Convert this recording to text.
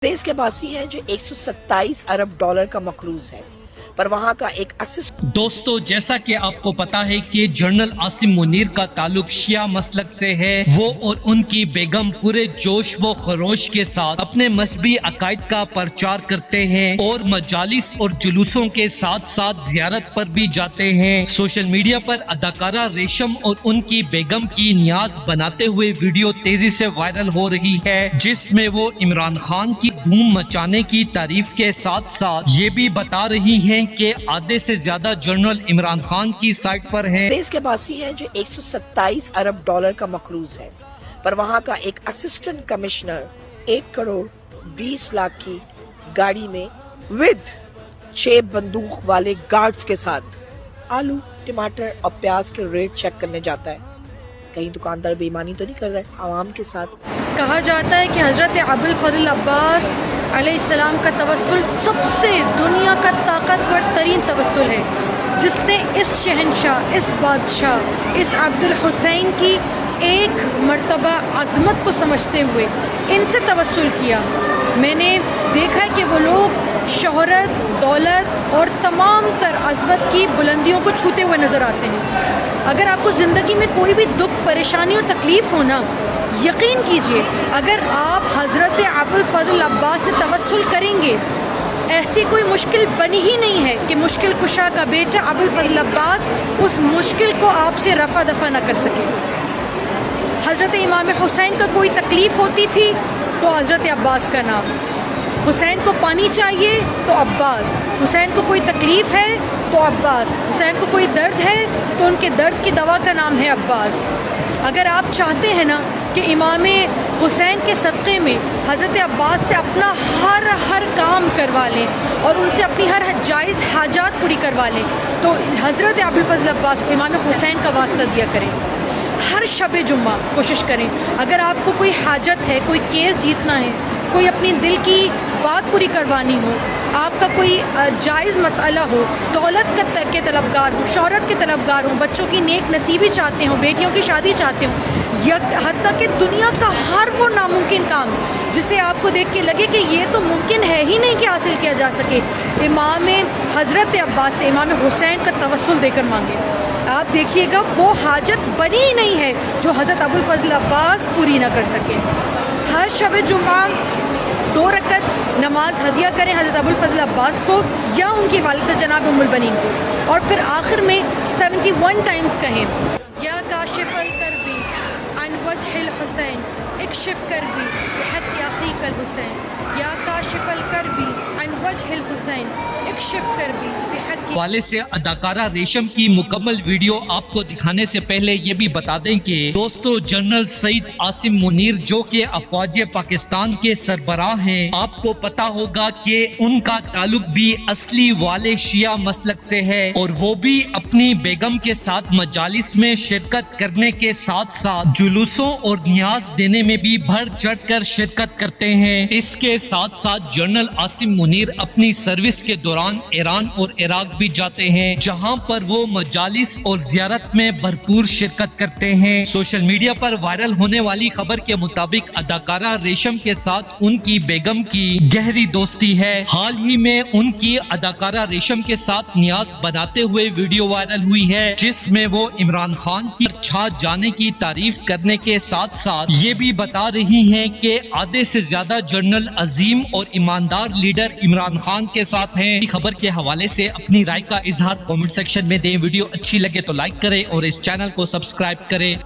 देश के बासी हैं जो 127 अरब डॉलर का मकरूज है, पर वहाँ का एक दोस्तों, जैसा कि आपको पता है कि जनरल आसिम मुनीर का ताल्लुक शिया मसलक से है। वो और उनकी बेगम पूरे जोश व खरोश के साथ अपने मजहबी अकायद का प्रचार करते हैं और मजालिस और जुलूसों के साथ साथ जियारत पर भी जाते हैं। सोशल मीडिया पर अदाकारा रेशम और उनकी बेगम की नियाज बनाते हुए वीडियो तेजी से वायरल हो रही है, जिसमें वो इमरान खान की धूम मचाने की तारीफ के साथ साथ ये भी बता रही हैं कि आधे से ज्यादा जनरल इमरान खान की साइट पर हैं। देश के बासी हैं जो 127 अरब डॉलर का मकरूज है, पर वहाँ का एक असिस्टेंट कमिश्नर 1 करोड़ 20 लाख की गाड़ी में विद 6 बंदूक वाले गार्ड्स के साथ आलू, टमाटर और प्याज के रेट चेक करने जाता है। कहीं दुकानदार बेईमानी तो नहीं कर रहे आवाम के साथ। कहा जाता है कि हजरत अबुल फजल अब्बास अलैहिस्सलाम का तवस्सुल सबसे दुनिया का ताकतवर तरीन तवस्सुल है, जिसने इस शहनशाह, इस बादशाह, इस अब्दुल हुसैन की एक मर्तबा अज़मत को समझते हुए इनसे तवस्सुल किया। मैंने देखा है कि वो लोग शोहरत, दौलत और तमाम तर अज़मत की बुलंदियों को छूते हुए नज़र आते हैं। अगर आपको ज़िंदगी में कोई भी दुख, परेशानी और तकलीफ़ हो ना, यकीन कीजिए अगर आप हज़रत अबुल फजल अब्बास से तवस्सुल करेंगे, ऐसी कोई मुश्किल बनी ही नहीं है कि मुश्किल कुशा का बेटा अबुल फजल अब्बास उस मुश्किल को आपसे रफ़ा दफ़ा न कर सके। हज़रत इमाम हुसैन को कोई तकलीफ़ होती थी तो हज़रत अब्बास का नाम, हुसैन को पानी चाहिए तो अब्बास, हुसैन को कोई तकलीफ़ है तो अब्बास, हुसैन को कोई दर्द है तो उनके दर्द की दवा का नाम है अब्बास। अगर आप चाहते हैं ना कि इमाम हुसैन के सदक़े में हज़रत अब्बास से अपना हर काम करवा लें और उनसे अपनी हर जायज़ हाजात पूरी करवा लें, तो हज़रत अबुल फजल अब्बास को इमाम हुसैन का वास्ता दिया करें। हर शब जुम्मा कोशिश करें। अगर आपको कोई हाजत है, कोई केस जीतना है, कोई अपनी दिल की बात पूरी करवानी हो, आपका कोई जायज़ मसला हो, दौलत के तलबगार हो, शोहरत के तलबगार हो, बच्चों की नेक नसीबी चाहते हो, बेटियों की शादी चाहते हो, या हत्ता कि दुनिया का हर वो नामुमकिन काम जिसे आपको देख के लगे कि ये तो मुमकिन है ही नहीं कि हासिल किया जा सके, इमाम हज़रत अब्बास से, इमाम हुसैन का तवस्सुल देकर मांगे। आप देखिएगा वो हाजत बनी ही नहीं है जो हज़रत अबुल फजल अब्बास पूरी ना कर सके। हर शब जुम्मा 2 रकत नमाज हदिया करें हज़रत अबुल फजल अब्बास को या उनकी वालिदा जनाब उम्मुल बनीन को, और फिर आखिर में 71 टाइम्स कहें, या काशिफल करबी अन वजहिल हुसैन इक्शिफ करबी बिहक़्क़ि अख़ीकल हुसैन, या काशिफल करबी अन वजहिल हुसैन इक्शिफ करबी बिहक़्क़ि। वाले से अदाकारा रेशम की मुकम्मल वीडियो आपको दिखाने से पहले ये भी बता दें कि दोस्तों, जनरल सईद आसिम मुनीर जो कि अफ़वाज पाकिस्तान के सरबराह हैं, आपको पता होगा कि उनका ताल्लुक भी असली वाले शिया मसलक से है और वो भी अपनी बेगम के साथ मजालिस में शिरकत करने के साथ साथ जुलूसों और नियाज देने में भी बढ़ चढ़ कर शिरकत करते हैं। इसके साथ साथ जनरल आसिम मुनीर अपनी सर्विस के दौरान ईरान और इराक भी जाते हैं, जहां पर वो मजालिस और जियारत में भरपूर शिरकत करते हैं। सोशल मीडिया पर वायरल होने वाली खबर के मुताबिक अदाकारा रेशम के साथ उनकी बेगम की गहरी दोस्ती है। हाल ही में उनकी अदाकारा रेशम के साथ नियाज बनाते हुए वीडियो वायरल हुई है, जिसमें वो इमरान खान की छा जाने की तारीफ करने के साथ साथ ये भी बता रही हैं कि आधे से ज्यादा जनरल अजीम और ईमानदार लीडर इमरान खान के साथ हैं। खबर के हवाले से अपनी राय का इजहार कमेंट सेक्शन में दें। वीडियो अच्छी लगे तो लाइक करें और इस चैनल को सब्सक्राइब करें।